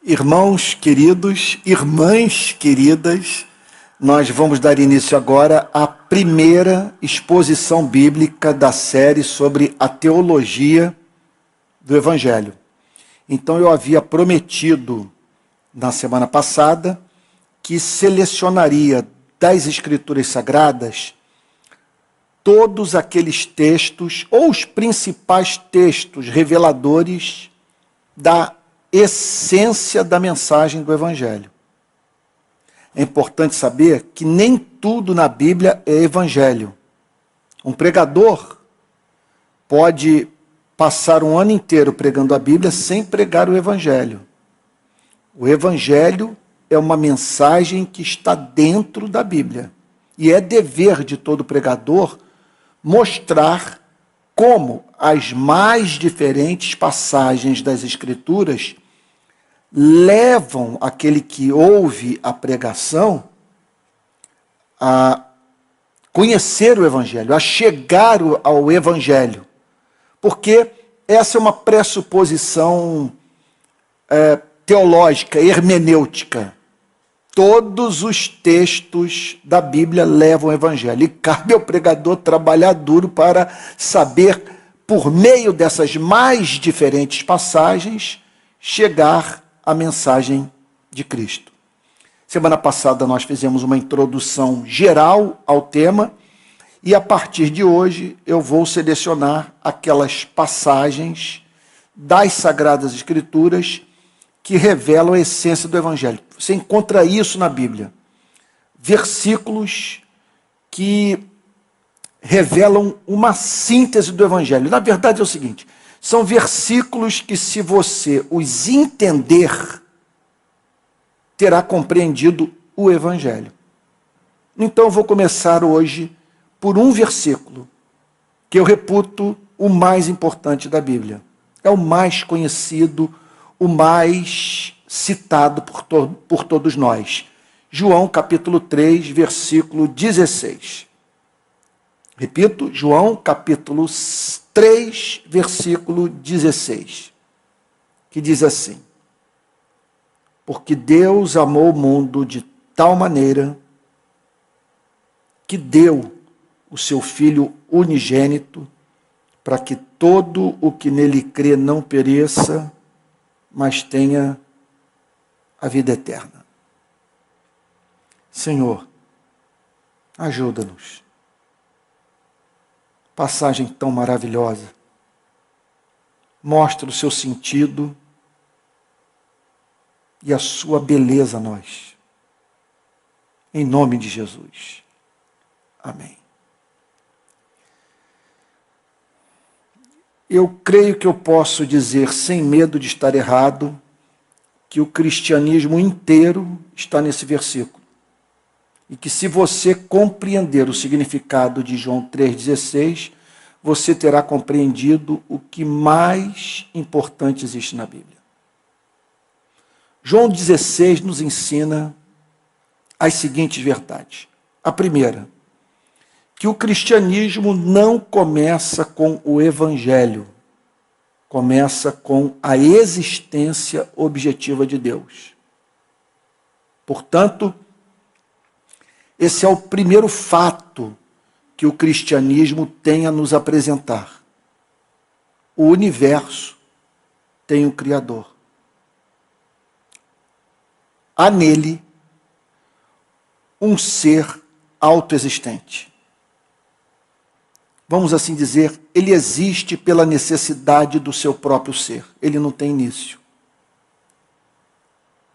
Irmãos queridos, irmãs queridas, nós vamos dar início agora à primeira exposição bíblica da série sobre a teologia do Evangelho. Então eu havia prometido na semana passada que selecionaria das Escrituras Sagradas todos aqueles textos, ou os principais textos reveladores da essência da mensagem do Evangelho. É importante saber que nem tudo na Bíblia é Evangelho. Um pregador pode passar um ano inteiro pregando a Bíblia sem pregar o Evangelho. O Evangelho é uma mensagem que está dentro da Bíblia. E é dever de todo pregador mostrar como as mais diferentes passagens das Escrituras levam aquele que ouve a pregação a conhecer o Evangelho, a chegar ao Evangelho. Porque essa é uma pressuposição teológica, hermenêutica. Todos os textos da Bíblia levam ao Evangelho. E cabe ao pregador trabalhar duro para saber, por meio dessas mais diferentes passagens, chegar à mensagem de Cristo. Semana passada nós fizemos uma introdução geral ao tema e a partir de hoje eu vou selecionar aquelas passagens das Sagradas Escrituras que revelam a essência do Evangelho. Você encontra isso na Bíblia. Versículos que revelam uma síntese do Evangelho. Na verdade é o seguinte, são versículos que, se você os entender, terá compreendido o Evangelho. Então eu vou começar hoje por um versículo que eu reputo o mais importante da Bíblia. É o mais conhecido, o mais citado por todos nós. João capítulo 3, versículo 16. Repito, João capítulo 3, versículo 16. Que diz assim: porque Deus amou o mundo de tal maneira que deu o seu Filho unigênito para que todo o que nele crê não pereça, mas tenha a vida eterna. Senhor, ajuda-nos. Passagem tão maravilhosa. Mostra o seu sentido e a sua beleza a nós. Em nome de Jesus. Amém. Eu creio que eu posso dizer, sem medo de estar errado, que o cristianismo inteiro está nesse versículo. E que, se você compreender o significado de João 3,16, você terá compreendido o que mais importante existe na Bíblia. João 16 nos ensina as seguintes verdades. A primeira, que o cristianismo não começa com o Evangelho, começa com a existência objetiva de Deus. Portanto, esse é o primeiro fato que o cristianismo tem a nos apresentar. O universo tem um Criador. Há nele um ser autoexistente. Vamos assim dizer, ele existe pela necessidade do seu próprio ser. Ele não tem início.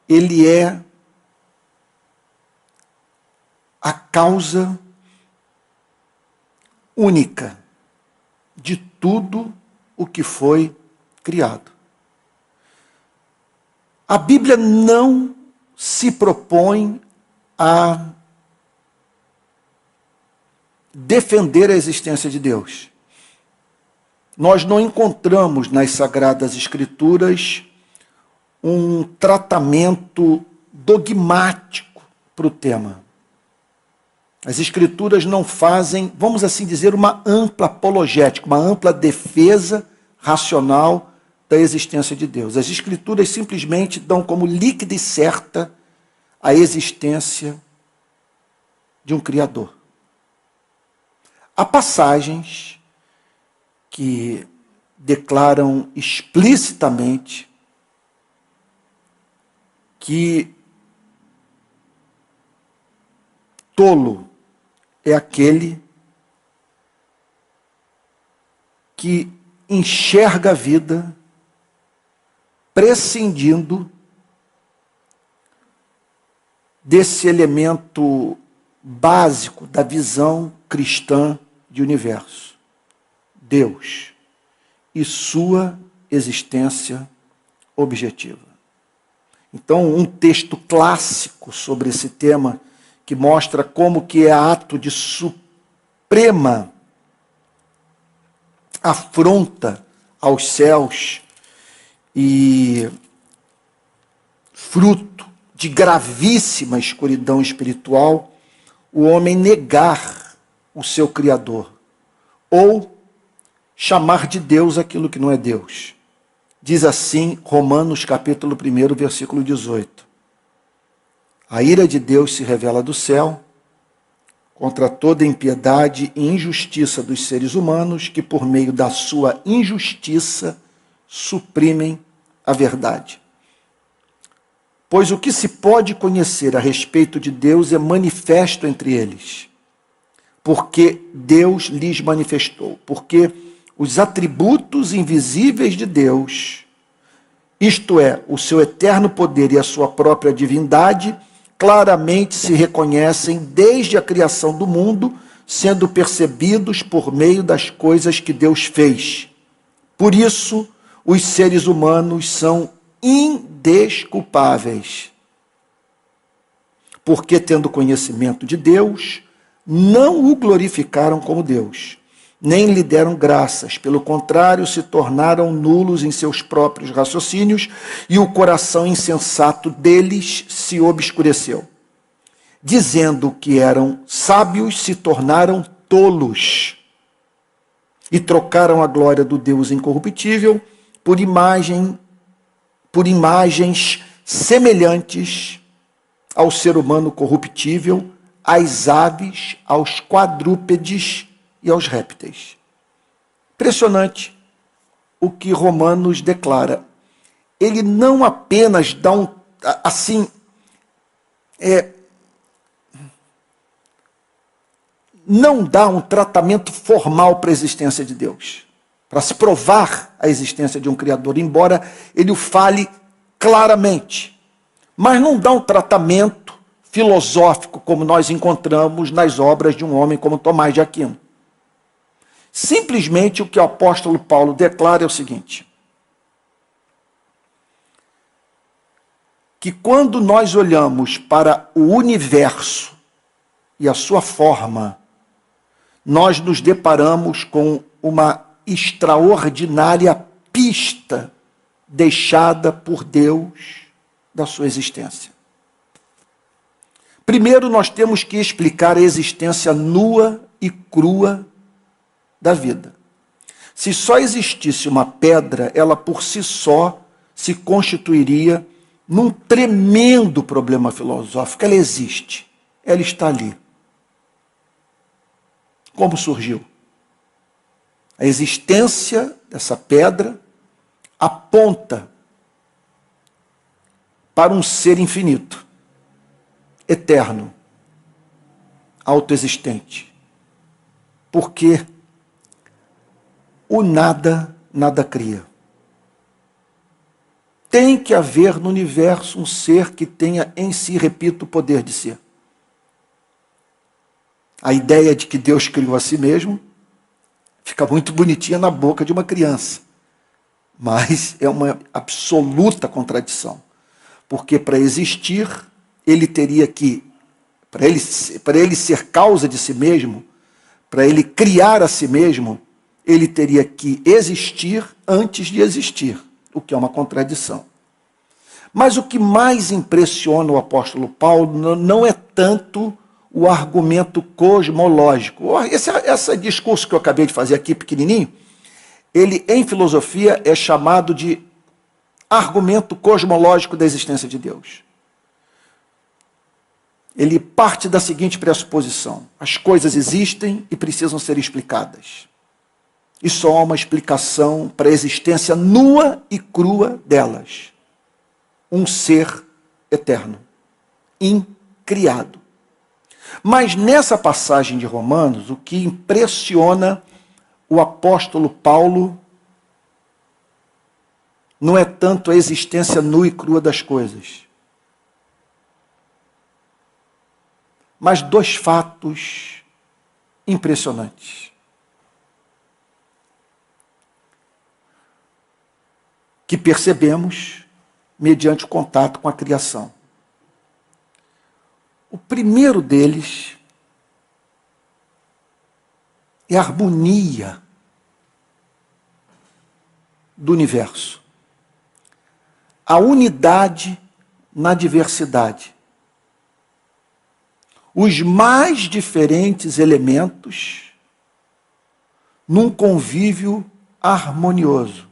Ele é a causa única de tudo o que foi criado. A Bíblia não se propõe a defender a existência de Deus. Nós não encontramos nas Sagradas Escrituras um tratamento dogmático para o tema. As Escrituras não fazem, vamos assim dizer, uma ampla apologética, uma ampla defesa racional da existência de Deus. As Escrituras simplesmente dão como líquida e certa a existência de um Criador. Há passagens que declaram explicitamente que tolo é aquele que enxerga a vida prescindindo desse elemento básico da visão cristã de universo: Deus e sua existência objetiva. Então, um texto clássico sobre esse tema, que mostra como que é ato de suprema afronta aos céus e fruto de gravíssima escuridão espiritual, o homem negar o seu Criador, ou chamar de Deus aquilo que não é Deus. Diz assim Romanos capítulo 1, versículo 18. A ira de Deus se revela do céu contra toda impiedade e injustiça dos seres humanos que, por meio da sua injustiça, suprimem a verdade. Pois o que se pode conhecer a respeito de Deus é manifesto entre eles, porque Deus lhes manifestou. Porque os atributos invisíveis de Deus, isto é, o seu eterno poder e a sua própria divindade, claramente se reconhecem desde a criação do mundo, sendo percebidos por meio das coisas que Deus fez. Por isso, os seres humanos são indesculpáveis, porque, tendo conhecimento de Deus, não o glorificaram como Deus, nem lhe deram graças, pelo contrário, se tornaram nulos em seus próprios raciocínios, e o coração insensato deles se obscureceu. Dizendo que eram sábios, se tornaram tolos, e trocaram a glória do Deus incorruptível por imagens semelhantes ao ser humano corruptível, às aves, aos quadrúpedes e aos répteis. Impressionante o que Romanos declara. Ele não apenas dá não dá um tratamento formal para a existência de Deus, para se provar a existência de um Criador, embora ele o fale claramente, mas não dá um tratamento filosófico como nós encontramos nas obras de um homem como Tomás de Aquino. Simplesmente o que o apóstolo Paulo declara é o seguinte: que quando nós olhamos para o universo e a sua forma, nós nos deparamos com uma extraordinária pista deixada por Deus da sua existência. Primeiro, nós temos que explicar a existência nua e crua da vida. Se só existisse uma pedra, ela por si só se constituiria num tremendo problema filosófico. Ela existe, ela está ali. Como surgiu? A existência dessa pedra aponta para um ser infinito, eterno, autoexistente. Porque o nada cria. Tem que haver no universo um ser que tenha em si, repito, o poder de ser. A ideia de que Deus criou a si mesmo fica muito bonitinha na boca de uma criança, mas é uma absoluta contradição. Porque para existir, ele teria que, para ele ser causa de si mesmo, para ele criar a si mesmo, ele teria que existir antes de existir, o que é uma contradição. Mas o que mais impressiona o apóstolo Paulo não é tanto o argumento cosmológico. Esse discurso que eu acabei de fazer aqui, pequenininho, Ele, em filosofia, é chamado de argumento cosmológico da existência de Deus. Ele parte da seguinte pressuposição: as coisas existem e precisam ser explicadas. E só há uma explicação para a existência nua e crua delas. Um ser eterno, incriado. Mas nessa passagem de Romanos, o que impressiona o apóstolo Paulo não é tanto a existência nua e crua das coisas, mas dois fatos impressionantes, que percebemos mediante o contato com a criação. O primeiro deles é a harmonia do universo. A unidade na diversidade. Os mais diferentes elementos num convívio harmonioso.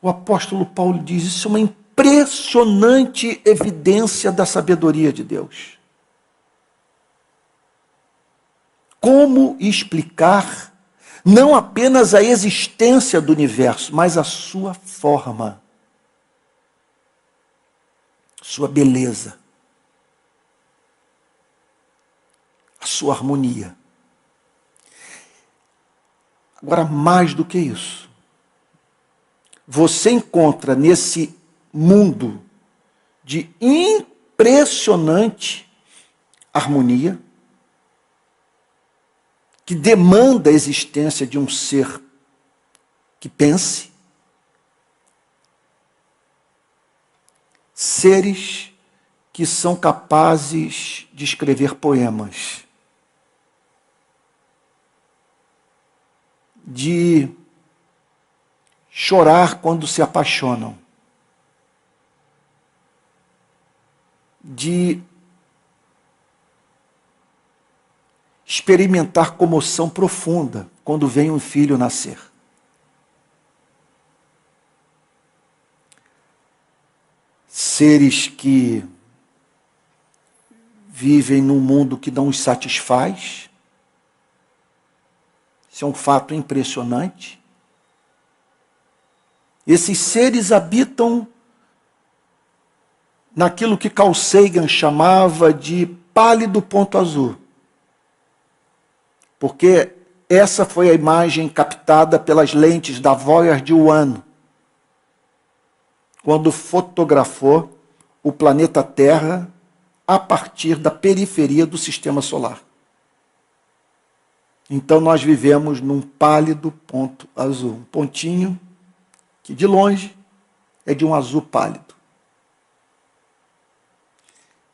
O apóstolo Paulo diz: isso é uma impressionante evidência da sabedoria de Deus. Como explicar não apenas a existência do universo, mas a sua forma, sua beleza, a sua harmonia. Agora, mais do que isso, você encontra nesse mundo de impressionante harmonia, que demanda a existência de um ser que pense, seres que são capazes de escrever poemas, de chorar quando se apaixonam, de experimentar comoção profunda quando vem um filho nascer. Seres que vivem num mundo que não os satisfaz. Isso é um fato impressionante. Esses seres habitam naquilo que Carl Sagan chamava de pálido ponto azul. Porque essa foi a imagem captada pelas lentes da Voyager 1, quando fotografou o planeta Terra a partir da periferia do sistema solar. Então nós vivemos num pálido ponto azul, um pontinho que de longe é de um azul pálido.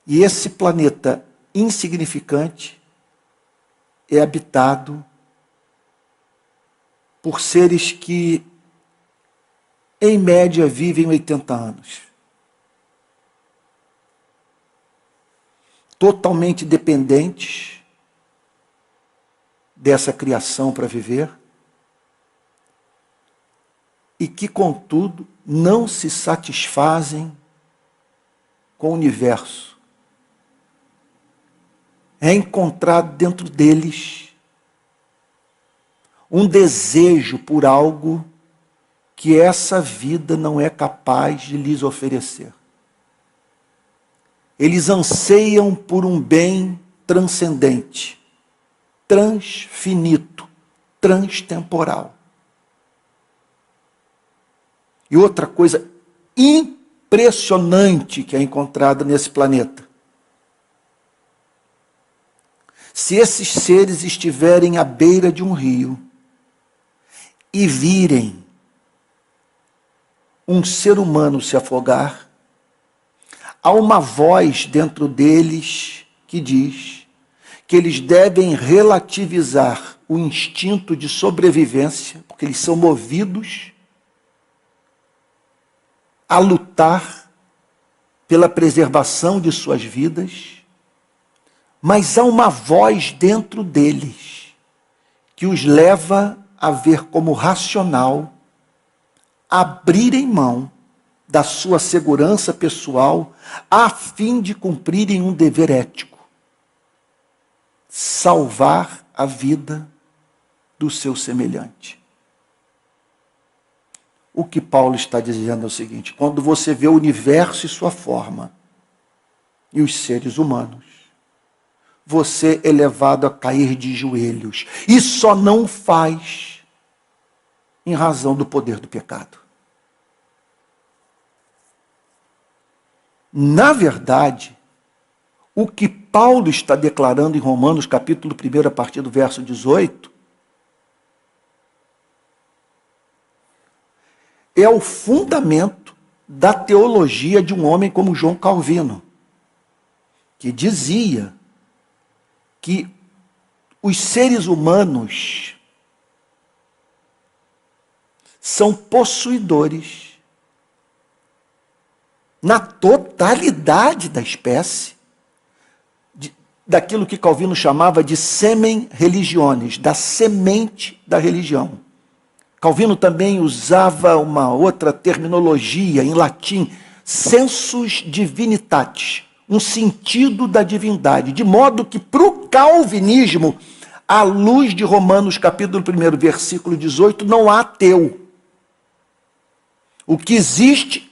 E esse planeta insignificante é habitado por seres que, em média, vivem 80 anos. Totalmente dependentes dessa criação para viver e que, contudo, não se satisfazem com o universo. É encontrado dentro deles um desejo por algo que essa vida não é capaz de lhes oferecer. Eles anseiam por um bem transcendente, transfinito, transtemporal. E outra coisa impressionante que é encontrada nesse planeta: se esses seres estiverem à beira de um rio e virem um ser humano se afogar, há uma voz dentro deles que diz que eles devem relativizar o instinto de sobrevivência, porque eles são movidos a lutar pela preservação de suas vidas, mas há uma voz dentro deles que os leva a ver como racional abrirem mão da sua segurança pessoal a fim de cumprirem um dever ético: salvar a vida do seu semelhante. O que Paulo está dizendo é o seguinte: quando você vê o universo e sua forma, e os seres humanos, você é levado a cair de joelhos, e só não faz em razão do poder do pecado. Na verdade, o que Paulo está declarando em Romanos capítulo 1, a partir do verso 18, é o fundamento da teologia de um homem como João Calvino, que dizia que os seres humanos são possuidores, na totalidade da espécie, daquilo que Calvino chamava de semen religiones, da semente da religião. Calvino também usava uma outra terminologia em latim, sensus divinitatis, um sentido da divindade, de modo que para o calvinismo, à luz de Romanos capítulo 1, versículo 18, não há ateu. O que existe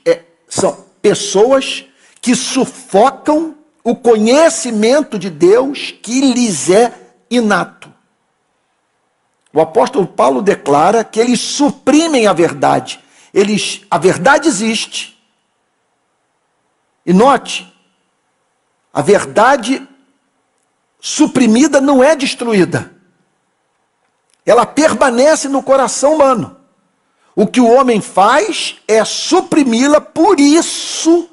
são pessoas que sufocam o conhecimento de Deus que lhes é inato. O apóstolo Paulo declara que eles suprimem a verdade. A verdade existe. E note, a verdade suprimida não é destruída. Ela permanece no coração humano. O que o homem faz é suprimi-la, por isso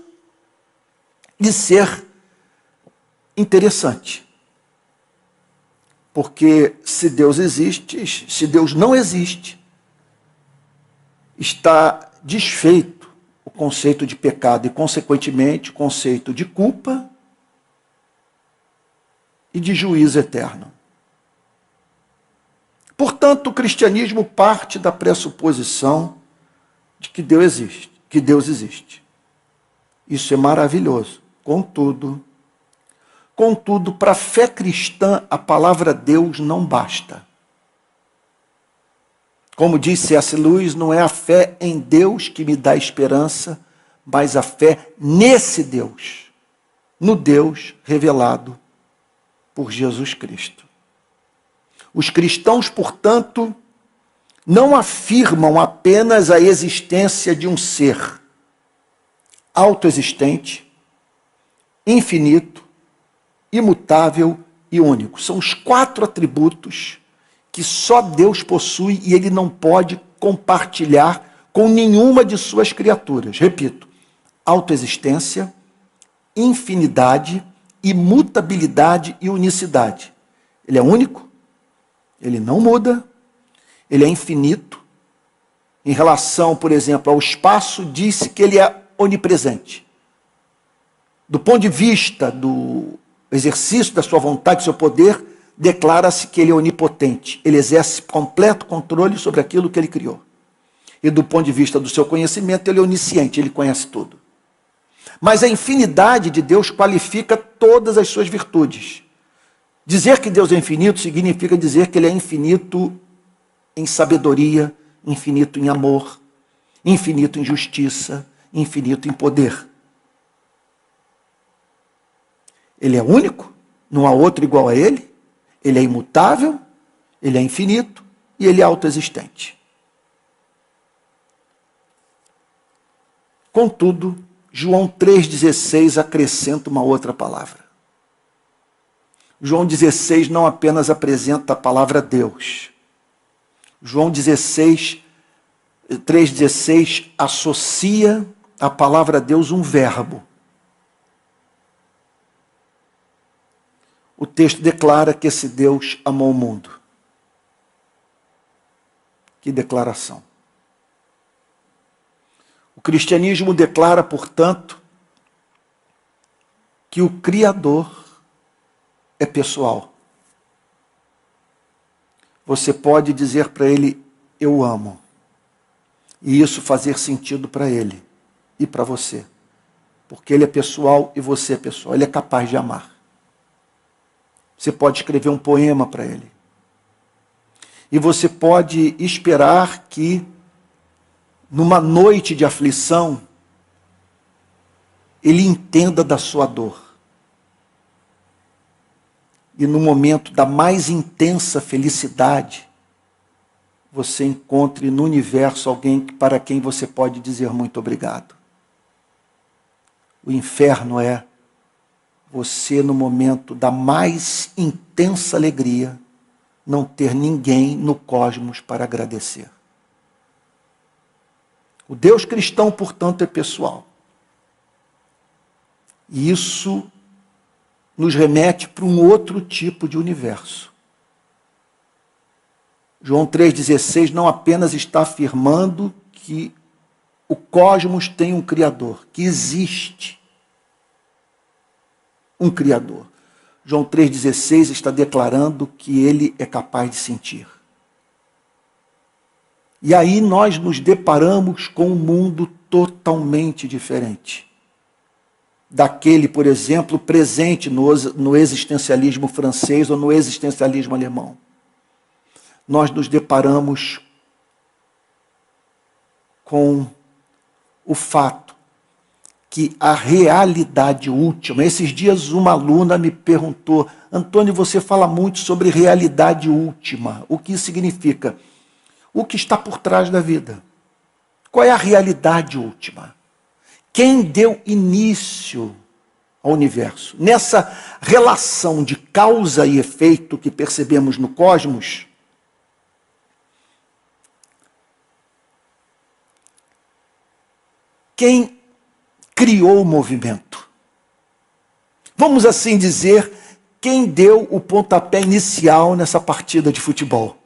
de ser interessante. Porque se Deus existe, se Deus não existe, está desfeito o conceito de pecado e, consequentemente, o conceito de culpa e de juízo eterno. Portanto, o cristianismo parte da pressuposição de que Deus existe. Isso é maravilhoso. Contudo, para a fé cristã, a palavra Deus não basta. Como disse C.S. Lewis, não é a fé em Deus que me dá esperança, mas a fé nesse Deus, no Deus revelado por Jesus Cristo. Os cristãos, portanto, não afirmam apenas a existência de um ser autoexistente, infinito, imutável e único. São os 4 atributos que só Deus possui e ele não pode compartilhar com nenhuma de suas criaturas. Repito, autoexistência, infinidade, imutabilidade e unicidade. Ele é único, ele não muda, ele é infinito. Em relação, por exemplo, ao espaço, disse que ele é onipresente. Do ponto de vista do exercício da sua vontade, do seu poder, declara-se que ele é onipotente. Ele exerce completo controle sobre aquilo que ele criou. E do ponto de vista do seu conhecimento, ele é onisciente, ele conhece tudo. Mas a infinidade de Deus qualifica todas as suas virtudes. Dizer que Deus é infinito significa dizer que ele é infinito em sabedoria, infinito em amor, infinito em justiça, infinito em poder. Ele é único, não há outro igual a ele, ele é imutável, ele é infinito e ele é autoexistente. Contudo, João 3,16 acrescenta uma outra palavra. João 16 não apenas apresenta a palavra Deus. João 3,16 associa à palavra Deus um verbo. O texto declara que esse Deus amou o mundo. Que declaração! O cristianismo declara, portanto, que o Criador é pessoal. Você pode dizer para ele, eu amo. E isso fazer sentido para ele e para você. Porque ele é pessoal e você é pessoal. Ele é capaz de amar. Você pode escrever um poema para ele. E você pode esperar que, numa noite de aflição, ele entenda da sua dor. E no momento da mais intensa felicidade, você encontre no universo alguém para quem você pode dizer muito obrigado. O inferno é você, no momento da mais intensa alegria, não ter ninguém no cosmos para agradecer. O Deus cristão, portanto, é pessoal. E isso nos remete para um outro tipo de universo. João 3,16 não apenas está afirmando que o cosmos tem um Criador, que existe um Criador. João 3,16 está declarando que ele é capaz de sentir. E aí nós nos deparamos com um mundo totalmente diferente daquele, por exemplo, presente no existencialismo francês ou no existencialismo alemão. Nós nos deparamos com o fato que a realidade última... Esses dias uma aluna me perguntou: Antônio, você fala muito sobre realidade última. O que isso significa? O que está por trás da vida? Qual é a realidade última? Quem deu início ao universo? Nessa relação de causa e efeito que percebemos no cosmos, quem criou o movimento? Vamos assim dizer, quem deu o pontapé inicial nessa partida de futebol?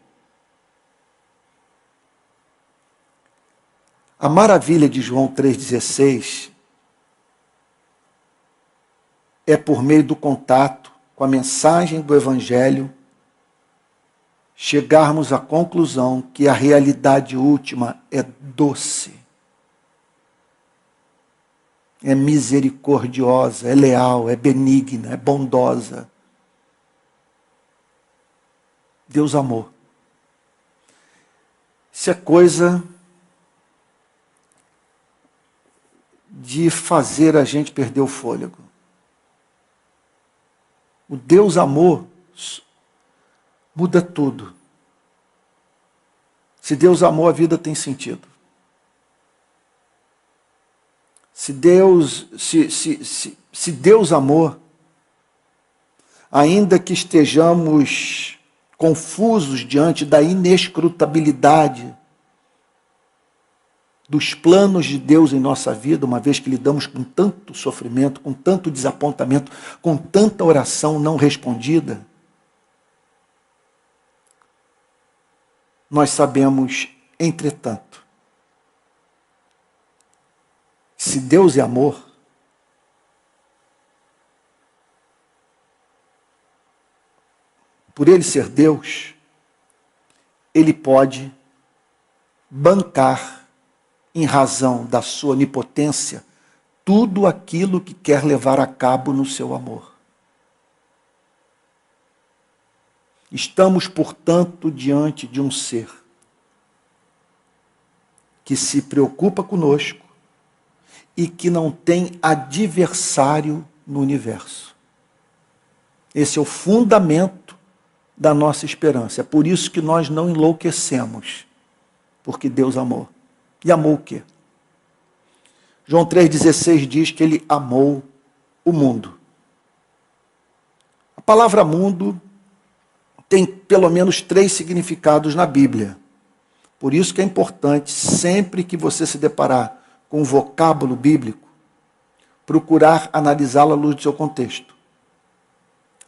A maravilha de João 3,16 é por meio do contato com a mensagem do Evangelho chegarmos à conclusão que a realidade última é doce, é misericordiosa, é leal, é benigna, é bondosa. Deus amou. Isso é coisa de fazer a gente perder o fôlego. O Deus amor muda tudo. Se Deus amou, a vida tem sentido. Se Deus amou, ainda que estejamos confusos diante da inescrutabilidade dos planos de Deus em nossa vida, uma vez que lidamos com tanto sofrimento, com tanto desapontamento, com tanta oração não respondida, nós sabemos, entretanto, se Deus é amor, por Ele ser Deus, Ele pode bancar, em razão da sua onipotência, tudo aquilo que quer levar a cabo no seu amor. Estamos, portanto, diante de um ser que se preocupa conosco e que não tem adversário no universo. Esse é o fundamento da nossa esperança. É por isso que nós não enlouquecemos, porque Deus amou. E amou o quê? João 3,16 diz que ele amou o mundo. A palavra mundo tem pelo menos 3 significados na Bíblia. Por isso que é importante, sempre que você se deparar com um vocábulo bíblico, procurar analisá-lo à luz do seu contexto.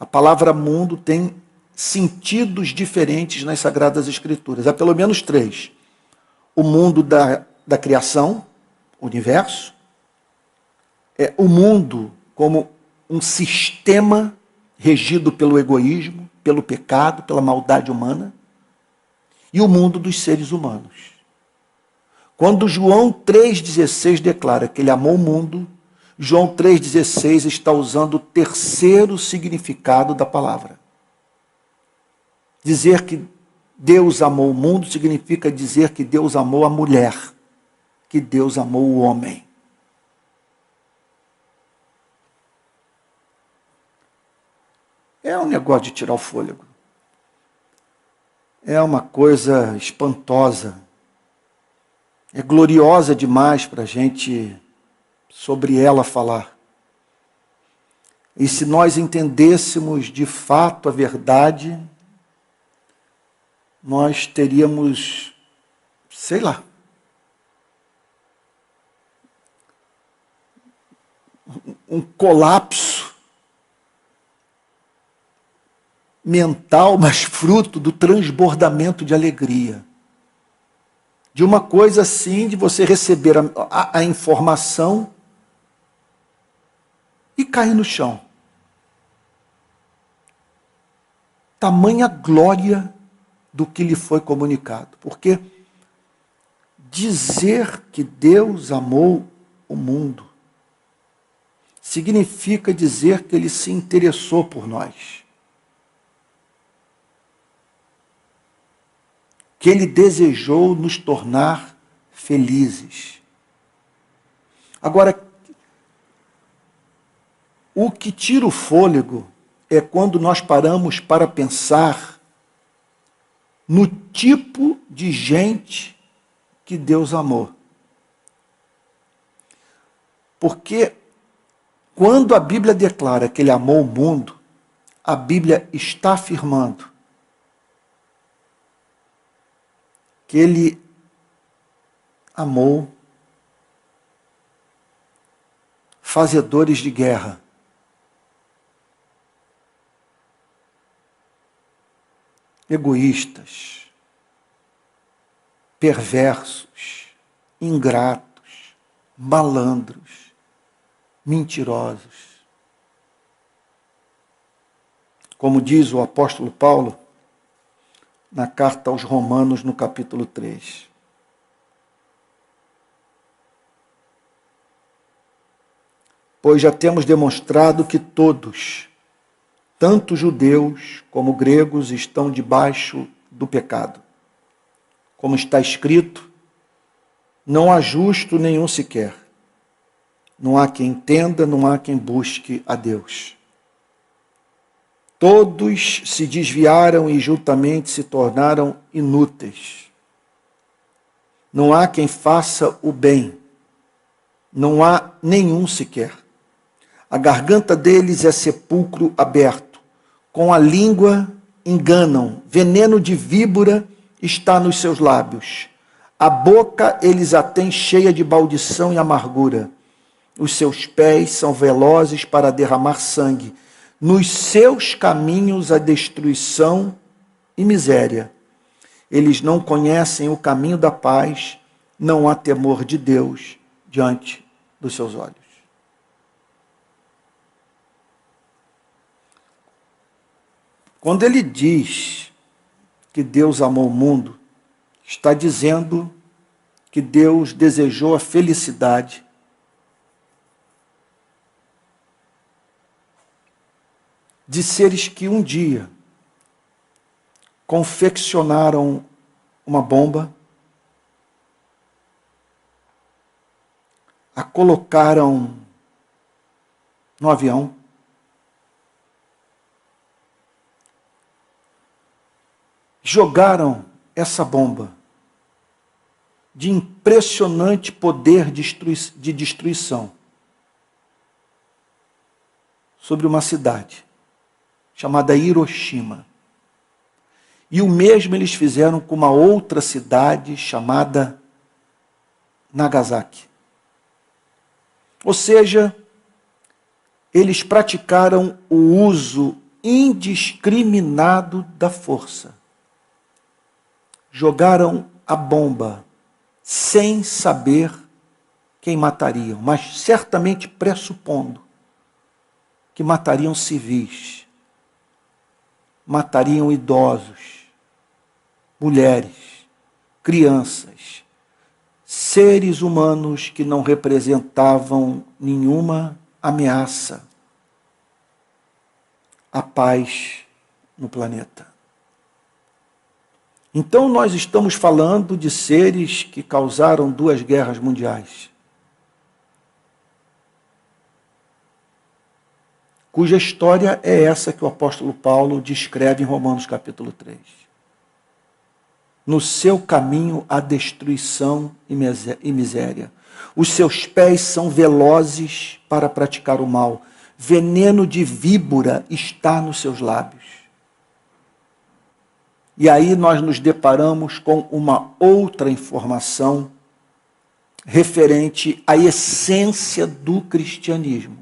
A palavra mundo tem sentidos diferentes nas Sagradas Escrituras. Há pelo menos 3. O mundo da criação, o universo, o mundo como um sistema regido pelo egoísmo, pelo pecado, pela maldade humana, e o mundo dos seres humanos. Quando João 3,16 declara que ele amou o mundo, João 3,16 está usando o terceiro significado da palavra. Dizer que Deus amou o mundo significa dizer que Deus amou a mulher, que Deus amou o homem. É um negócio de tirar o fôlego. É uma coisa espantosa. É gloriosa demais para a gente sobre ela falar. E se nós entendêssemos de fato a verdade, nós teríamos, sei lá, um colapso mental, mas fruto do transbordamento de alegria. De uma coisa assim, de você receber a informação e cair no chão. Tamanha glória do que lhe foi comunicado. Porque dizer que Deus amou o mundo significa dizer que ele se interessou por nós. Que ele desejou nos tornar felizes. Agora, o que tira o fôlego é quando nós paramos para pensar no tipo de gente que Deus amou. Porque quando a Bíblia declara que ele amou o mundo, a Bíblia está afirmando que ele amou fazedores de guerra, egoístas, perversos, ingratos, malandros, mentirosos. Como diz o apóstolo Paulo, na carta aos Romanos, no capítulo 3. Pois já temos demonstrado que todos, tanto judeus como gregos, estão debaixo do pecado. Como está escrito, não há justo nenhum sequer. Não há quem entenda, não há quem busque a Deus. Todos se desviaram e juntamente se tornaram inúteis. Não há quem faça o bem. Não há nenhum sequer. A garganta deles é sepulcro aberto. Com a língua enganam. Veneno de víbora está nos seus lábios. A boca eles a têm cheia de maldição e amargura. Os seus pés são velozes para derramar sangue. Nos seus caminhos a destruição e miséria. Eles não conhecem o caminho da paz, não há temor de Deus diante dos seus olhos. Quando ele diz que Deus amou o mundo, está dizendo que Deus desejou a felicidade de seres que um dia confeccionaram uma bomba, a colocaram no avião, jogaram essa bomba de impressionante poder de destruição sobre uma cidade chamada Hiroshima. E o mesmo eles fizeram com uma outra cidade chamada Nagasaki. Ou seja, eles praticaram o uso indiscriminado da força. Jogaram a bomba sem saber quem matariam, mas certamente pressupondo que matariam civis, matariam idosos, mulheres, crianças, seres humanos que não representavam nenhuma ameaça à paz no planeta. Então nós estamos falando de seres que causaram 2 guerras mundiais, cuja história é essa que o apóstolo Paulo descreve em Romanos capítulo 3. No seu caminho há destruição e miséria. Os seus pés são velozes para praticar o mal. Veneno de víbora está nos seus lábios. E aí nós nos deparamos com uma outra informação referente à essência do cristianismo.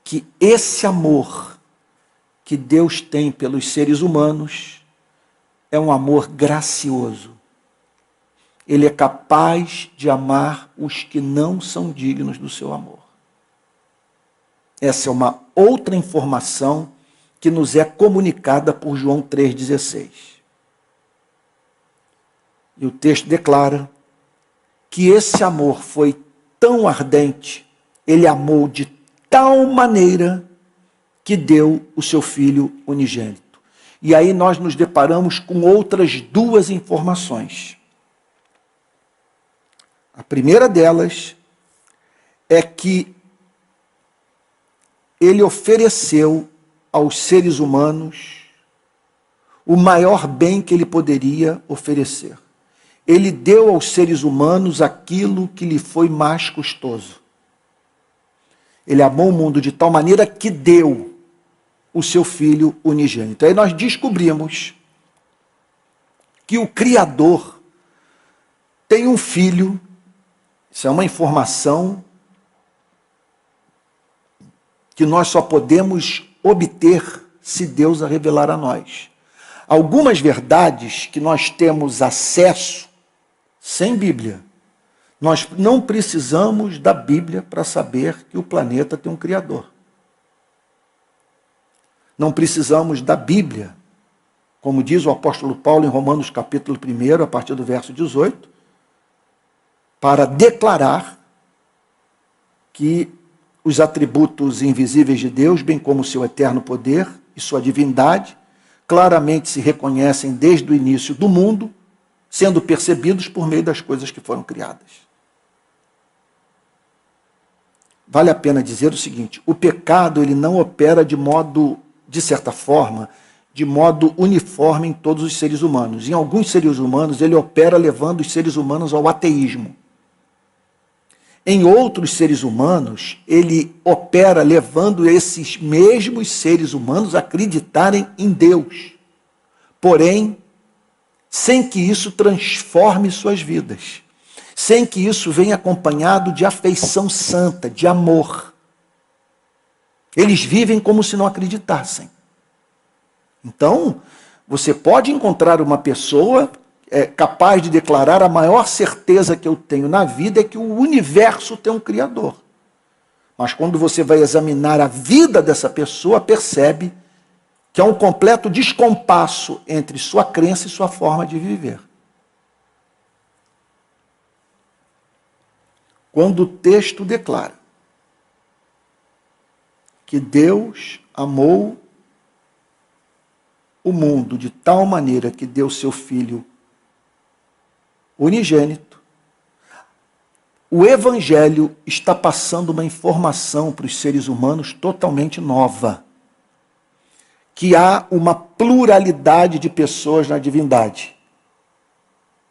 Que esse amor que Deus tem pelos seres humanos é um amor gracioso. Ele é capaz de amar os que não são dignos do seu amor. Essa é uma outra informação que nos é comunicada por João 3,16. E o texto declara que esse amor foi tão ardente, ele amou de tal maneira que deu o seu Filho unigênito. E aí nós nos deparamos com outras 2 informações. A primeira delas é que ele ofereceu aos seres humanos o maior bem que ele poderia oferecer. Ele deu aos seres humanos aquilo que lhe foi mais custoso. Ele amou o mundo de tal maneira que deu o seu Filho unigênito. Aí nós descobrimos que o Criador tem um filho. Isso é uma informação que nós só podemos obter se Deus a revelar a nós. Algumas verdades que nós temos acesso sem Bíblia. Nós não precisamos da Bíblia para saber que o planeta tem um Criador. Não precisamos da Bíblia, como diz o apóstolo Paulo em Romanos capítulo 1, a partir do verso 18, para declarar que os atributos invisíveis de Deus, bem como o seu eterno poder e sua divindade, claramente se reconhecem desde o início do mundo, sendo percebidos por meio das coisas que foram criadas. Vale a pena dizer o seguinte: o pecado ele não opera de certa forma, de modo uniforme em todos os seres humanos. Em alguns seres humanos, ele opera levando os seres humanos ao ateísmo. Em outros seres humanos, ele opera levando esses mesmos seres humanos a acreditarem em Deus. Porém, sem que isso transforme suas vidas. Sem que isso venha acompanhado de afeição santa, de amor. Eles vivem como se não acreditassem. Então, você pode encontrar uma pessoa capaz de declarar: a maior certeza que eu tenho na vida é que o universo tem um Criador. Mas quando você vai examinar a vida dessa pessoa, percebe que há um completo descompasso entre sua crença e sua forma de viver. Quando o texto declara que Deus amou o mundo de tal maneira que deu seu Filho unigênito, o Evangelho está passando uma informação para os seres humanos totalmente nova. Que há uma pluralidade de pessoas na divindade.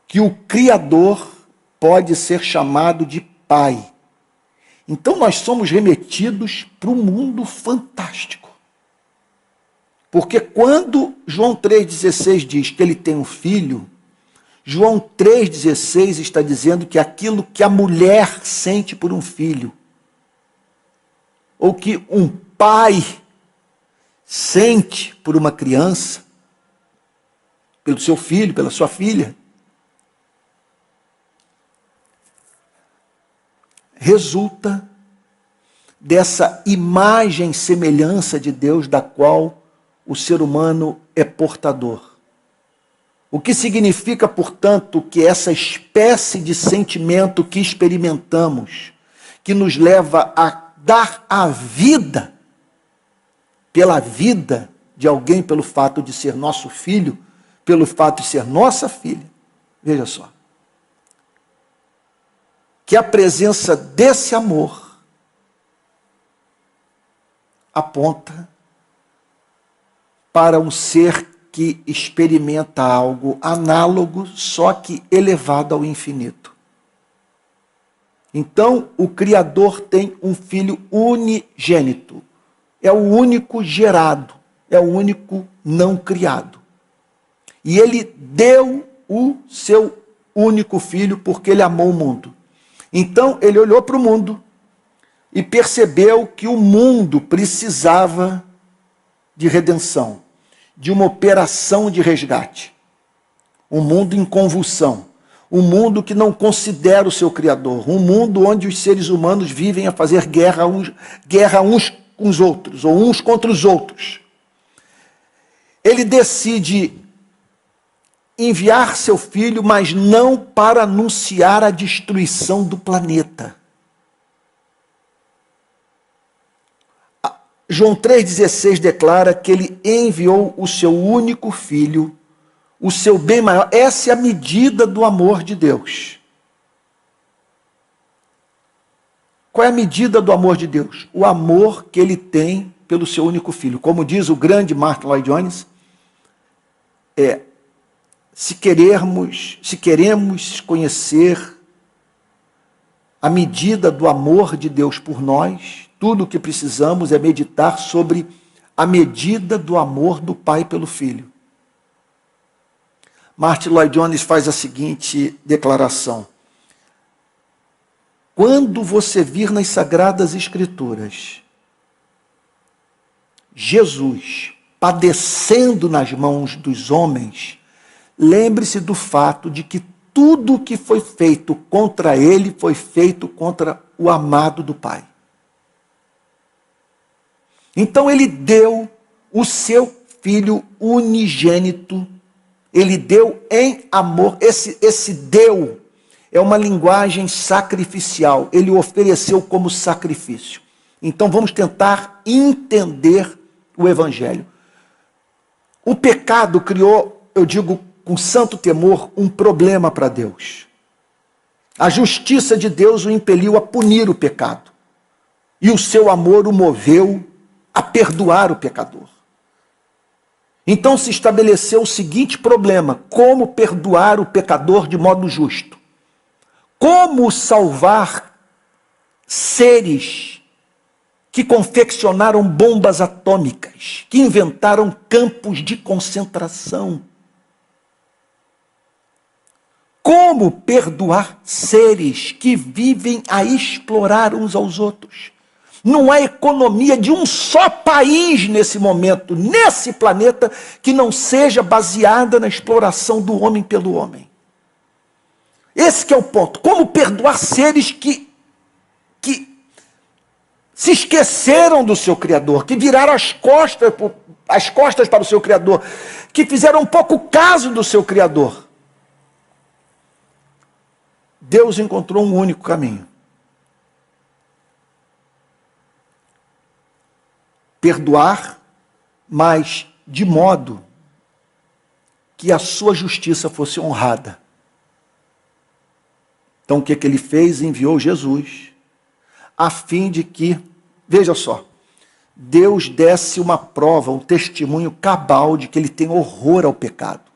Que o Criador pode ser chamado de Pai. Então nós somos remetidos para um mundo fantástico. Porque quando João 3,16 diz que ele tem um filho, João 3,16 está dizendo que aquilo que a mulher sente por um filho, ou que um pai sente por uma criança, pelo seu filho, pela sua filha, resulta dessa imagem e semelhança de Deus da qual o ser humano é portador. O que significa, portanto, que essa espécie de sentimento que experimentamos, que nos leva a dar a vida pela vida de alguém, pelo fato de ser nosso filho, pelo fato de ser nossa filha, veja só, que a presença desse amor aponta para um ser que experimenta algo análogo, só que elevado ao infinito. Então, o Criador tem um filho unigênito. É o único gerado, é o único não criado. E ele deu o seu único filho porque ele amou o mundo. Então, ele olhou para o mundo e percebeu que o mundo precisava de redenção, de uma operação de resgate. Um mundo em convulsão, um mundo que não considera o seu Criador, um mundo onde os seres humanos vivem a fazer guerra uns com os outros, ou uns contra os outros. Ele decide enviar seu filho, mas não para anunciar a destruição do planeta. João 3,16 declara que ele enviou o seu único filho, o seu bem maior. Essa é a medida do amor de Deus. Qual é a medida do amor de Deus? O amor que ele tem pelo seu único filho. Como diz o grande Martin Lloyd-Jones, se queremos conhecer a medida do amor de Deus por nós, tudo o que precisamos é meditar sobre a medida do amor do Pai pelo Filho. Martin Lloyd-Jones faz a seguinte declaração: quando você vir nas Sagradas Escrituras Jesus padecendo nas mãos dos homens, lembre-se do fato de que tudo que foi feito contra ele foi feito contra o amado do Pai. Então ele deu o seu filho unigênito, ele deu em amor. Esse deu é uma linguagem sacrificial, ele ofereceu como sacrifício. Então vamos tentar entender o Evangelho. O pecado criou, eu digo com santo temor, um problema para Deus. A justiça de Deus o impeliu a punir o pecado. E o seu amor o moveu a perdoar o pecador. Então se estabeleceu o seguinte problema: como perdoar o pecador de modo justo? Como salvar seres que confeccionaram bombas atômicas, que inventaram campos de concentração? Como perdoar seres que vivem a explorar uns aos outros? Não há economia de um só país nesse momento, nesse planeta, que não seja baseada na exploração do homem pelo homem. Esse que é o ponto. Como perdoar seres que se esqueceram do seu Criador, que viraram as costas para o seu Criador, que fizeram pouco caso do seu Criador? Deus encontrou um único caminho: perdoar, mas de modo que a sua justiça fosse honrada. Então o que ele fez? Enviou Jesus, a fim de que, veja só, Deus desse uma prova, um testemunho cabal de que ele tem horror ao pecado.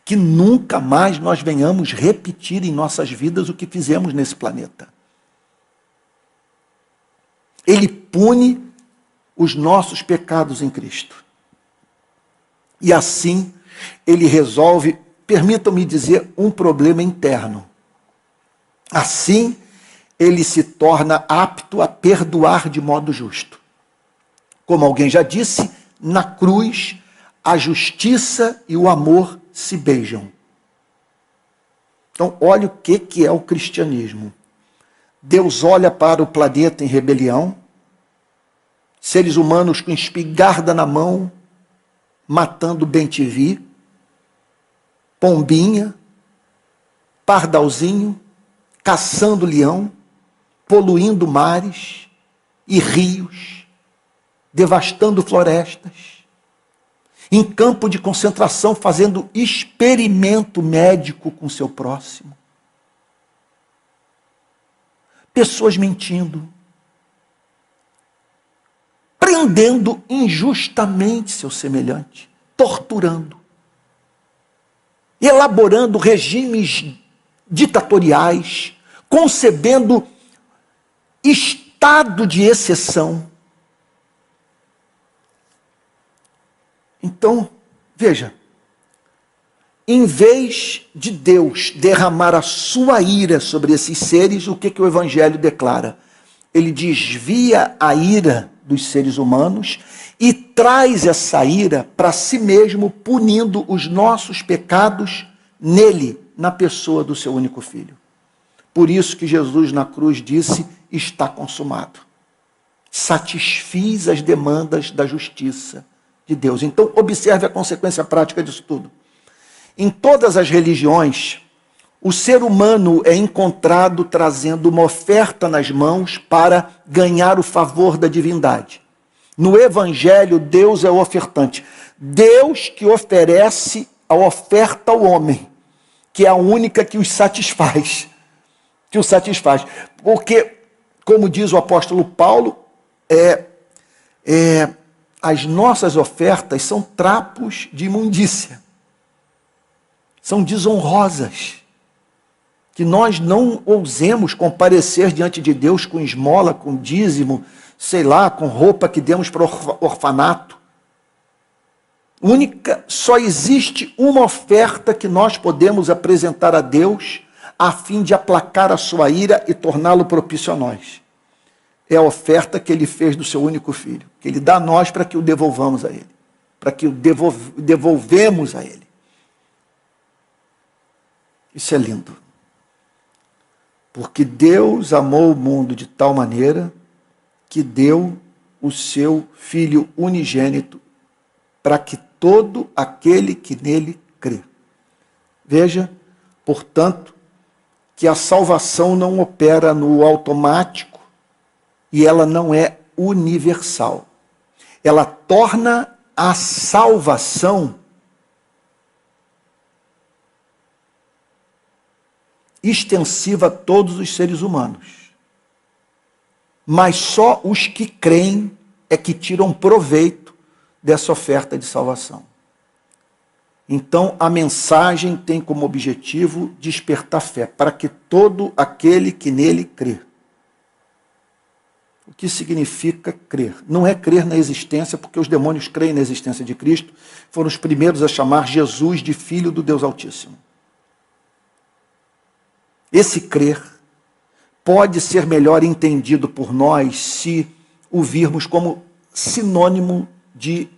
Que nunca mais nós venhamos repetir em nossas vidas o que fizemos nesse planeta. Ele pune os nossos pecados em Cristo. E assim, ele resolve, permitam-me dizer, um problema interno. Assim, ele se torna apto a perdoar de modo justo. Como alguém já disse, na cruz, a justiça e o amor se beijam. Então, olha o que é o cristianismo. Deus olha para o planeta em rebelião, seres humanos com espingarda na mão, matando bem-te-vi. pombinha, pardalzinho, caçando leão, poluindo mares e rios, devastando florestas, em campo de concentração, fazendo experimento médico com seu próximo. Pessoas mentindo, prendendo injustamente seu semelhante, torturando, elaborando regimes ditatoriais, concebendo estado de exceção. Então, veja, em vez de Deus derramar a sua ira sobre esses seres, o que o Evangelho declara? Ele desvia a ira dos seres humanos e traz essa ira para si mesmo, punindo os nossos pecados nele, na pessoa do seu único filho. Por isso que Jesus na cruz disse, está consumado. Satisfiz as demandas da justiça de Deus. Então, observe a consequência prática disso tudo. Em todas as religiões, o ser humano é encontrado trazendo uma oferta nas mãos para ganhar o favor da divindade. No Evangelho, Deus é o ofertante. Deus que oferece a oferta ao homem, que é a única que os satisfaz. Que o satisfaz. Porque, como diz o apóstolo Paulo, as nossas ofertas são trapos de imundícia. São desonrosas. Que nós não ousemos comparecer diante de Deus com esmola, com dízimo, sei lá, com roupa que demos para o orfanato. Só existe uma oferta que nós podemos apresentar a Deus a fim de aplacar a sua ira e torná-lo propício a nós. É a oferta que ele fez do seu único filho, que ele dá a nós para que o devolvamos a ele, para que o devolvemos a ele. Isso é lindo. Porque Deus amou o mundo de tal maneira que deu o seu Filho unigênito para que todo aquele que nele crê. Veja, portanto, que a salvação não opera no automático e ela não é universal. Ela torna a salvação extensiva a todos os seres humanos. Mas só os que creem é que tiram proveito dessa oferta de salvação. Então, a mensagem tem como objetivo despertar fé, para que todo aquele que nele crê. O que significa crer? Não é crer na existência, porque os demônios creem na existência de Cristo, foram os primeiros a chamar Jesus de Filho do Deus Altíssimo. Esse crer pode ser melhor entendido por nós se o virmos como sinônimo de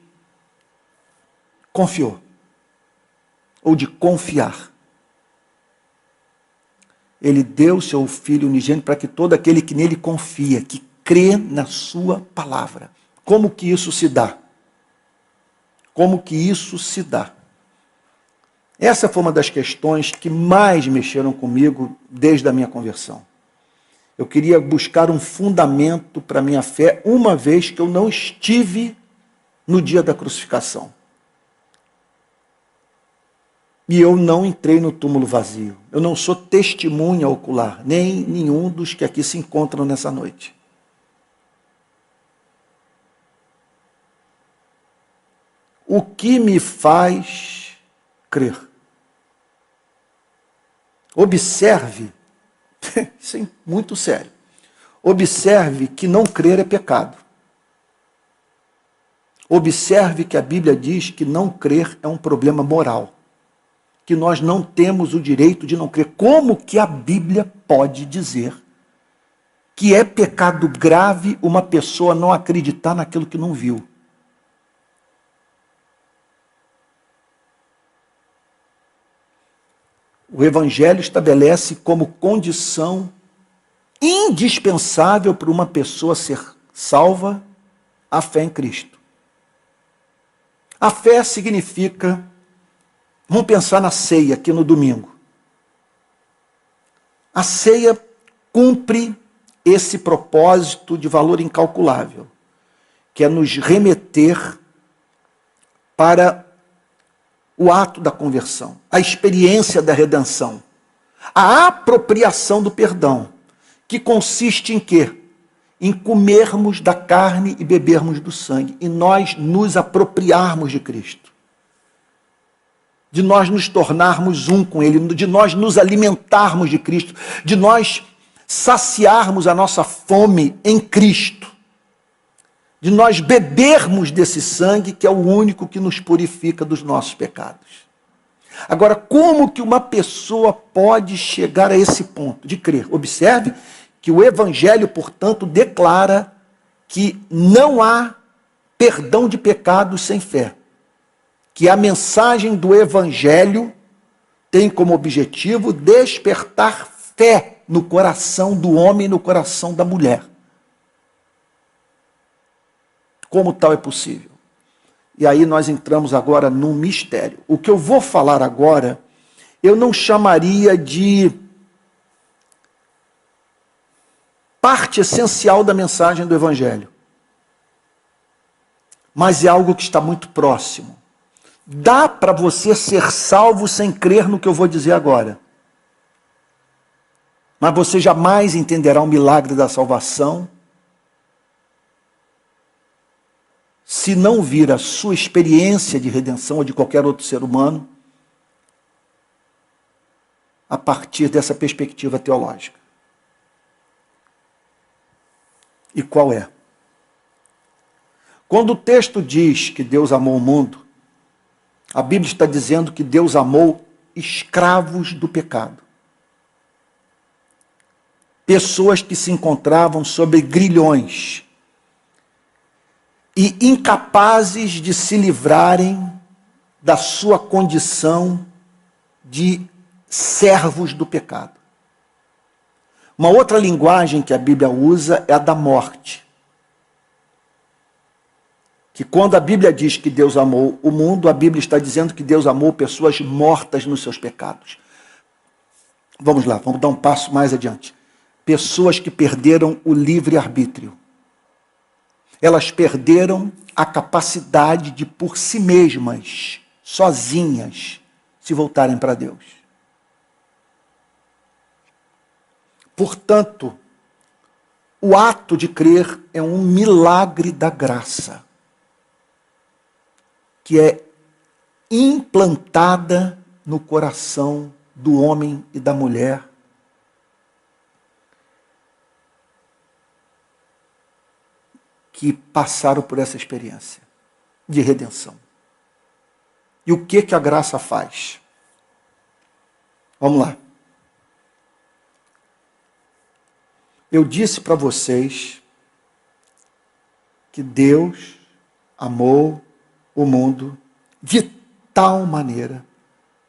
confiou, ou de confiar. Ele deu seu Filho unigênito para que todo aquele que nele confia, que crê na sua palavra. Como que isso se dá? Como que isso se dá? Essa foi uma das questões que mais mexeram comigo desde a minha conversão. Eu queria buscar um fundamento para a minha fé, uma vez que eu não estive no dia da crucificação. E eu não entrei no túmulo vazio. Eu não sou testemunha ocular, nem nenhum dos que aqui se encontram nessa noite. O que me faz crer? Observe, isso é muito sério, observe que não crer é pecado. Observe que a Bíblia diz que não crer é um problema moral, que nós não temos o direito de não crer. Como que a Bíblia pode dizer que é pecado grave uma pessoa não acreditar naquilo que não viu? O Evangelho estabelece como condição indispensável para uma pessoa ser salva a fé em Cristo. A fé significa Vamos pensar na ceia aqui no domingo. A ceia cumpre esse propósito de valor incalculável, que é nos remeter para o ato da conversão, a experiência da redenção, a apropriação do perdão, que consiste em quê? Em comermos da carne e bebermos do sangue, e nós nos apropriarmos de Cristo, de nós nos tornarmos um com Ele, de nós nos alimentarmos de Cristo, de nós saciarmos a nossa fome em Cristo, de nós bebermos desse sangue que é o único que nos purifica dos nossos pecados. Agora, como que uma pessoa pode chegar a esse ponto de crer? Observe que o Evangelho, portanto, declara que não há perdão de pecados sem fé. Que a mensagem do Evangelho tem como objetivo despertar fé no coração do homem e no coração da mulher. Como tal é possível? E aí nós entramos agora num mistério. O que eu vou falar agora, eu não chamaria de parte essencial da mensagem do Evangelho, mas é algo que está muito próximo. Dá para você ser salvo sem crer no que eu vou dizer agora. Mas você jamais entenderá o milagre da salvação se não vir a sua experiência de redenção ou de qualquer outro ser humano a partir dessa perspectiva teológica. E qual é? Quando o texto diz que Deus amou o mundo, a Bíblia está dizendo que Deus amou escravos do pecado. Pessoas que se encontravam sob grilhões e incapazes de se livrarem da sua condição de servos do pecado. Uma outra linguagem que a Bíblia usa é a da morte. Que quando a Bíblia diz que Deus amou o mundo, a Bíblia está dizendo que Deus amou pessoas mortas nos seus pecados. Vamos lá, vamos dar um passo mais adiante. Pessoas que perderam o livre-arbítrio. Elas perderam a capacidade de, por si mesmas, sozinhas, se voltarem para Deus. Portanto, o ato de crer é um milagre da graça, que é implantada no coração do homem e da mulher, que passaram por essa experiência de redenção. E o que a graça faz? Vamos lá. Eu disse para vocês que Deus amou o mundo de tal maneira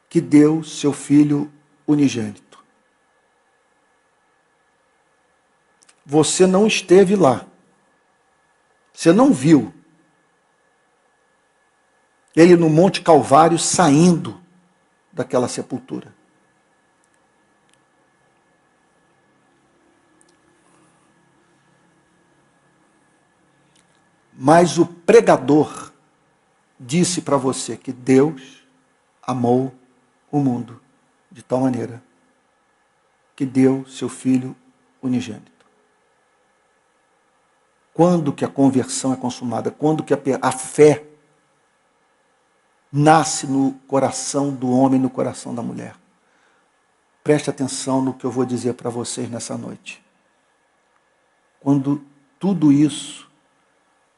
que deu seu Filho unigênito. Você não esteve lá. Você não viu ele no Monte Calvário saindo daquela sepultura. Mas o pregador disse para você que Deus amou o mundo de tal maneira que deu seu Filho unigênito. Quando que a conversão é consumada? Quando que a fé nasce no coração do homem, no coração da mulher? Preste atenção no que eu vou dizer para vocês nessa noite. Quando tudo isso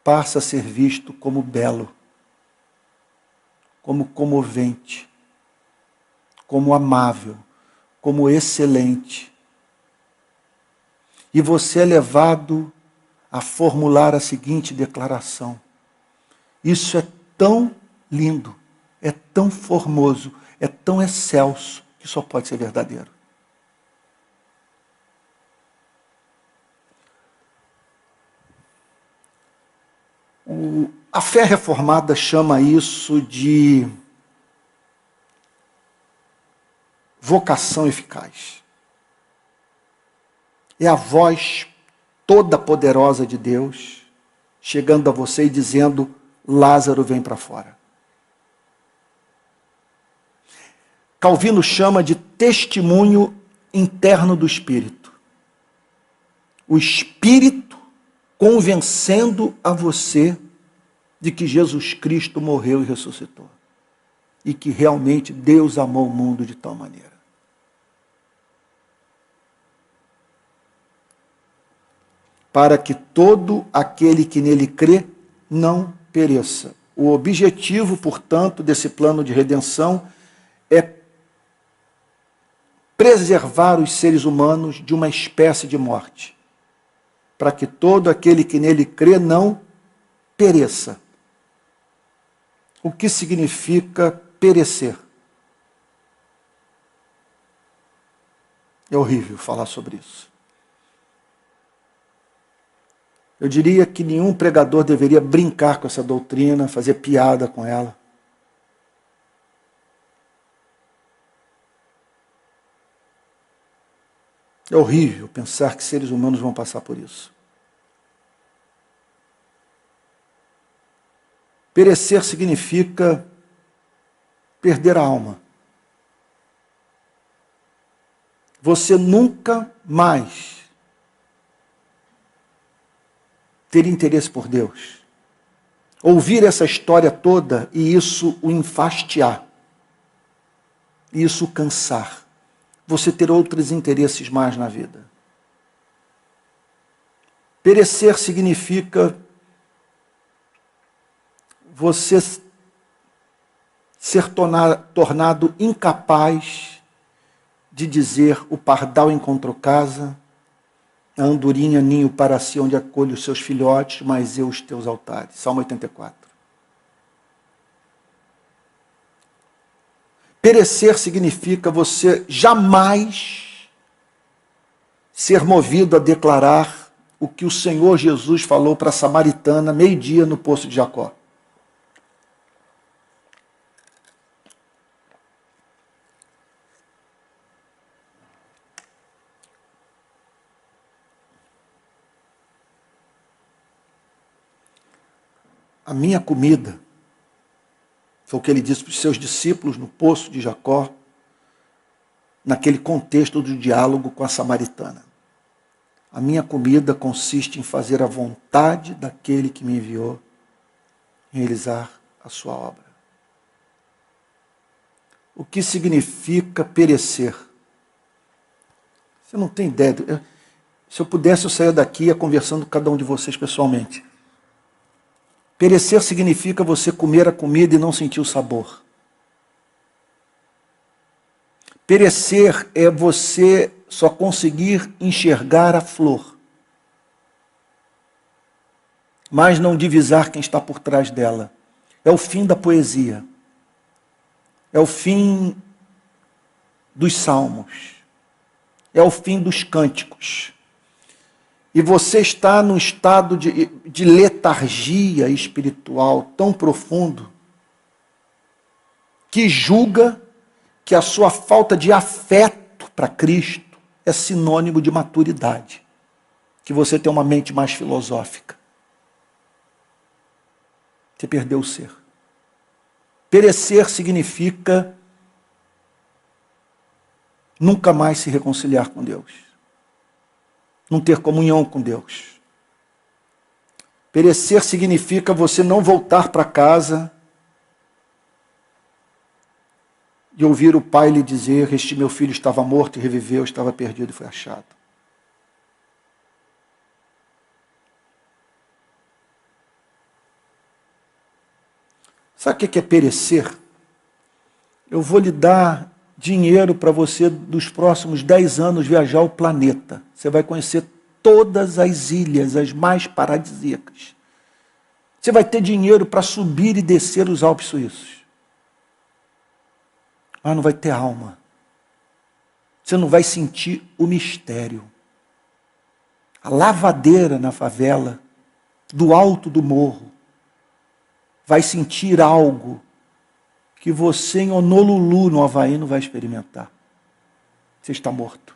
passa a ser visto como belo, como comovente, como amável, como excelente. E você é levado a formular a seguinte declaração: isso é tão lindo, é tão formoso, é tão excelso, que só pode ser verdadeiro. A fé reformada chama isso de vocação eficaz. É a voz toda poderosa de Deus chegando a você e dizendo: Lázaro, vem para fora. Calvino chama de testemunho interno do Espírito. O Espírito convencendo a você de que Jesus Cristo morreu e ressuscitou. E que realmente Deus amou o mundo de tal maneira. Para que todo aquele que nele crê não pereça. O objetivo, portanto, desse plano de redenção é preservar os seres humanos de uma espécie de morte, para que todo aquele que nele crê não pereça. O que significa perecer? É horrível falar sobre isso. Eu diria que nenhum pregador deveria brincar com essa doutrina, fazer piada com ela. É horrível pensar que seres humanos vão passar por isso. Perecer significa perder a alma. Você nunca mais ter interesse por Deus. Ouvir essa história toda e isso o enfastiar. E isso o cansar. Você ter outros interesses mais na vida. Perecer significa você ser tornado incapaz de dizer: o pardal encontrou casa, a andorinha ninho para si onde acolhe os seus filhotes, mas eu os teus altares. Salmo 84. Perecer significa você jamais ser movido a declarar o que o Senhor Jesus falou para a samaritana meio-dia no poço de Jacó. A minha comida, foi o que ele disse para os seus discípulos no poço de Jacó, naquele contexto do diálogo com a samaritana. A minha comida consiste em fazer a vontade daquele que me enviou, em realizar a sua obra. O que significa perecer? Você não tem ideia. Se eu pudesse, eu saia daqui ia conversando com cada um de vocês pessoalmente. Perecer significa você comer a comida e não sentir o sabor. Perecer é você só conseguir enxergar a flor, mas não divisar quem está por trás dela. É o fim da poesia. É o fim dos salmos. É o fim dos cânticos. E você está num estado de letargia espiritual tão profundo que julga que a sua falta de afeto para Cristo é sinônimo de maturidade. Que você tem uma mente mais filosófica. Você perdeu o ser. Perecer significa nunca mais se reconciliar com Deus. Não ter comunhão com Deus. Perecer significa você não voltar para casa e ouvir o pai lhe dizer: este meu filho estava morto e reviveu, estava perdido e foi achado. Sabe o que é perecer? Eu vou lhe dar dinheiro para você, dos próximos 10 anos, viajar o planeta. Você vai conhecer todas as ilhas, as mais paradisíacas. Você vai ter dinheiro para subir e descer os Alpes suíços. Mas não vai ter alma. Você não vai sentir o mistério. A lavadeira na favela, do alto do morro, vai sentir algo que você em Honolulu, no Havaí, não vai experimentar. Você está morto.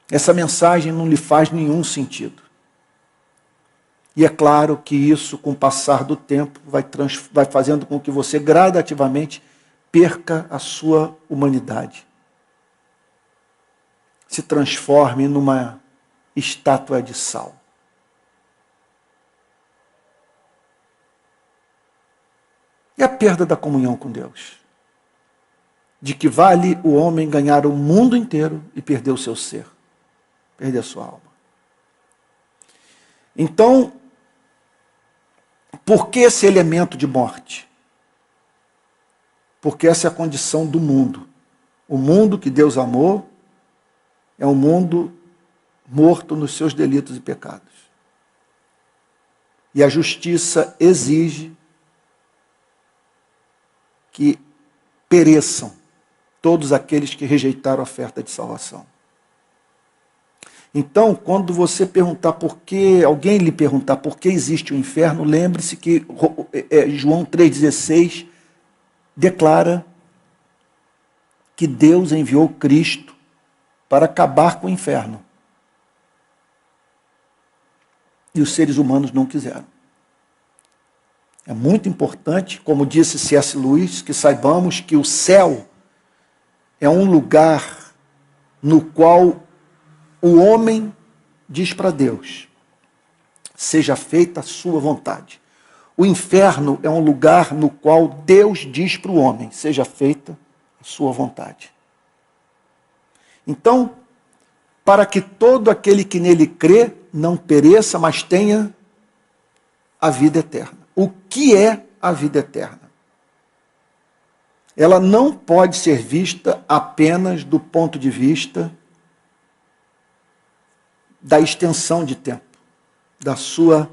Essa mensagem não lhe faz nenhum sentido. E é claro que isso, com o passar do tempo, vai fazendo com que você gradativamente perca a sua humanidade. Se transforme numa estátua de sal. E a perda da comunhão com Deus? De que vale o homem ganhar o mundo inteiro e perder o seu ser, perder a sua alma. Então, por que esse elemento de morte? Porque essa é a condição do mundo. O mundo que Deus amou é um mundo morto nos seus delitos e pecados. E a justiça exige que pereçam todos aqueles que rejeitaram a oferta de salvação. Então, quando você perguntar por que, alguém lhe perguntar por que existe o inferno, lembre-se que João 3,16 declara que Deus enviou Cristo para acabar com o inferno. E os seres humanos não quiseram. É muito importante, como disse C.S. Lewis, que saibamos que o céu é um lugar no qual o homem diz para Deus: seja feita a sua vontade. O inferno é um lugar no qual Deus diz para o homem: seja feita a sua vontade. Então, para que todo aquele que nele crê não pereça, mas tenha a vida eterna. O que é a vida eterna? Ela não pode ser vista apenas do ponto de vista da extensão de tempo, da sua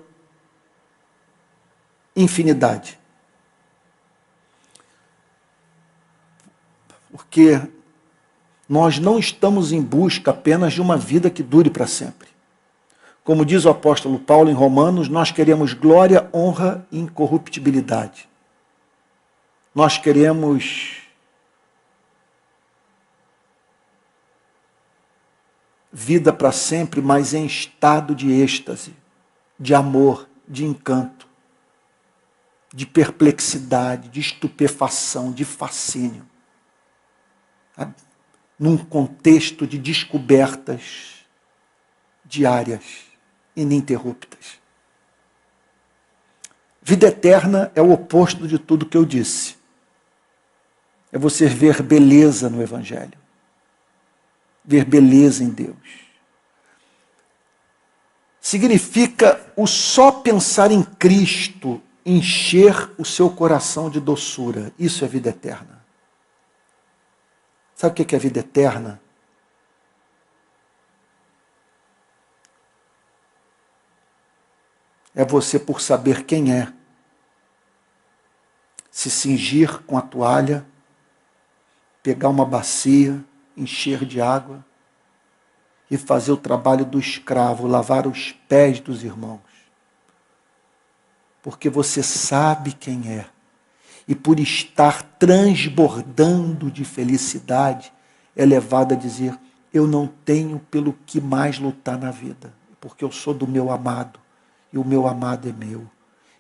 infinidade. Porque nós não estamos em busca apenas de uma vida que dure para sempre. Como diz o apóstolo Paulo em Romanos, nós queremos glória, honra e incorruptibilidade. Nós queremos vida para sempre, mas em estado de êxtase, de amor, de encanto, de perplexidade, de estupefação, de fascínio. Num contexto de descobertas diárias, ininterruptas. Vida eterna é o oposto de tudo que eu disse. É você ver beleza no Evangelho. Ver beleza em Deus. Significa o só pensar em Cristo encher o seu coração de doçura. Isso é vida eterna. Sabe o que é vida eterna? É você, por saber quem é, se cingir com a toalha, pegar uma bacia, encher de água e fazer o trabalho do escravo, lavar os pés dos irmãos. Porque você sabe quem é. E por estar transbordando de felicidade, é levado a dizer: eu não tenho pelo que mais lutar na vida, porque eu sou do meu amado. E o meu amado é meu.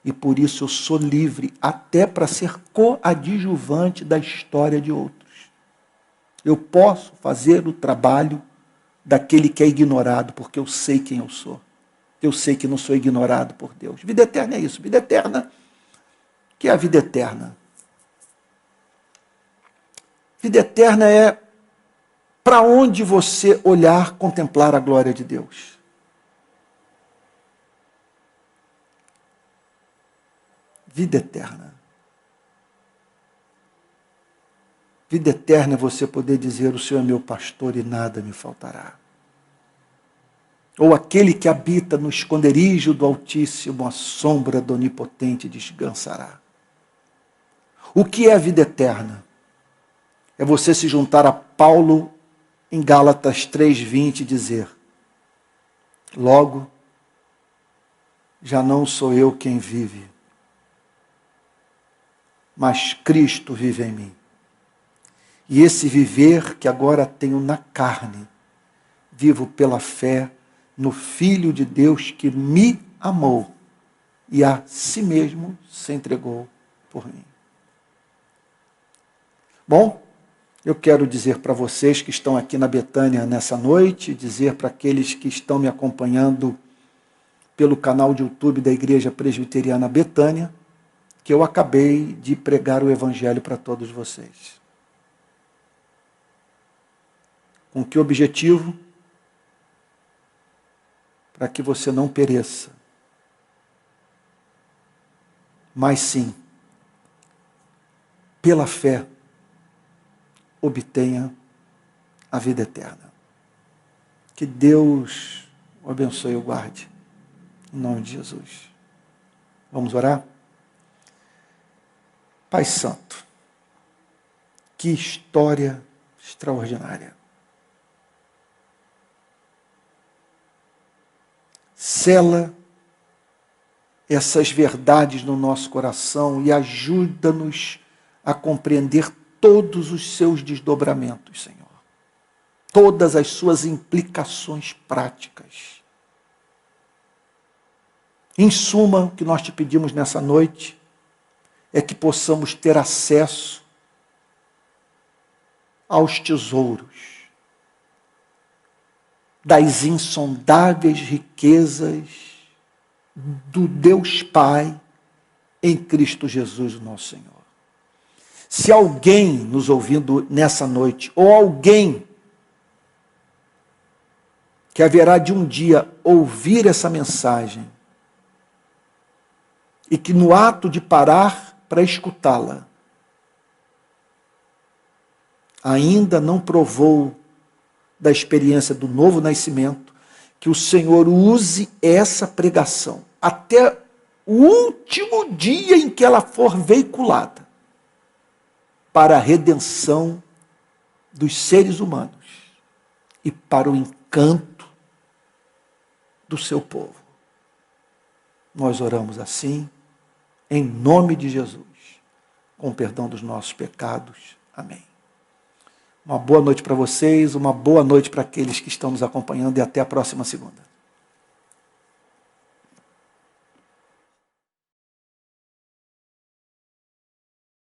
E por isso eu sou livre até para ser coadjuvante da história de outros. Eu posso fazer o trabalho daquele que é ignorado, porque eu sei quem eu sou. Eu sei que não sou ignorado por Deus. Vida eterna é isso. Vida eterna, o que é a vida eterna? Vida eterna é para onde você olhar, contemplar a glória de Deus. Vida eterna. Vida eterna é você poder dizer: o Senhor é meu pastor e nada me faltará. Ou aquele que habita no esconderijo do Altíssimo, a sombra do Onipotente descansará. O que é a vida eterna? É você se juntar a Paulo em Gálatas 3:20 e dizer: logo, já não sou eu quem vive, mas Cristo vive em mim. E esse viver que agora tenho na carne, vivo pela fé no Filho de Deus que me amou e a si mesmo se entregou por mim. Bom, eu quero dizer para vocês que estão aqui na Betânia nessa noite, dizer para aqueles que estão me acompanhando pelo canal de YouTube da Igreja Presbiteriana Betânia, que eu acabei de pregar o Evangelho para todos vocês. Com que objetivo? Para que você não pereça, mas sim, pela fé, obtenha a vida eterna. Que Deus o abençoe e o guarde, em nome de Jesus. Vamos orar? Pai Santo, que história extraordinária. Sela essas verdades no nosso coração e ajuda-nos a compreender todos os seus desdobramentos, Senhor. Todas as suas implicações práticas. Em suma, o que nós te pedimos nessa noite é que possamos ter acesso aos tesouros das insondáveis riquezas do Deus Pai em Cristo Jesus, o nosso Senhor. Se alguém nos ouvindo nessa noite, ou alguém que haverá de um dia ouvir essa mensagem, e que no ato de parar para escutá-la, ainda não provou da experiência do novo nascimento, que o Senhor use essa pregação até o último dia em que ela for veiculada, para a redenção dos seres humanos e para o encanto do seu povo. Nós oramos assim, em nome de Jesus, com perdão dos nossos pecados. Amém. Uma boa noite para vocês, uma boa noite para aqueles que estão nos acompanhando e até a próxima segunda.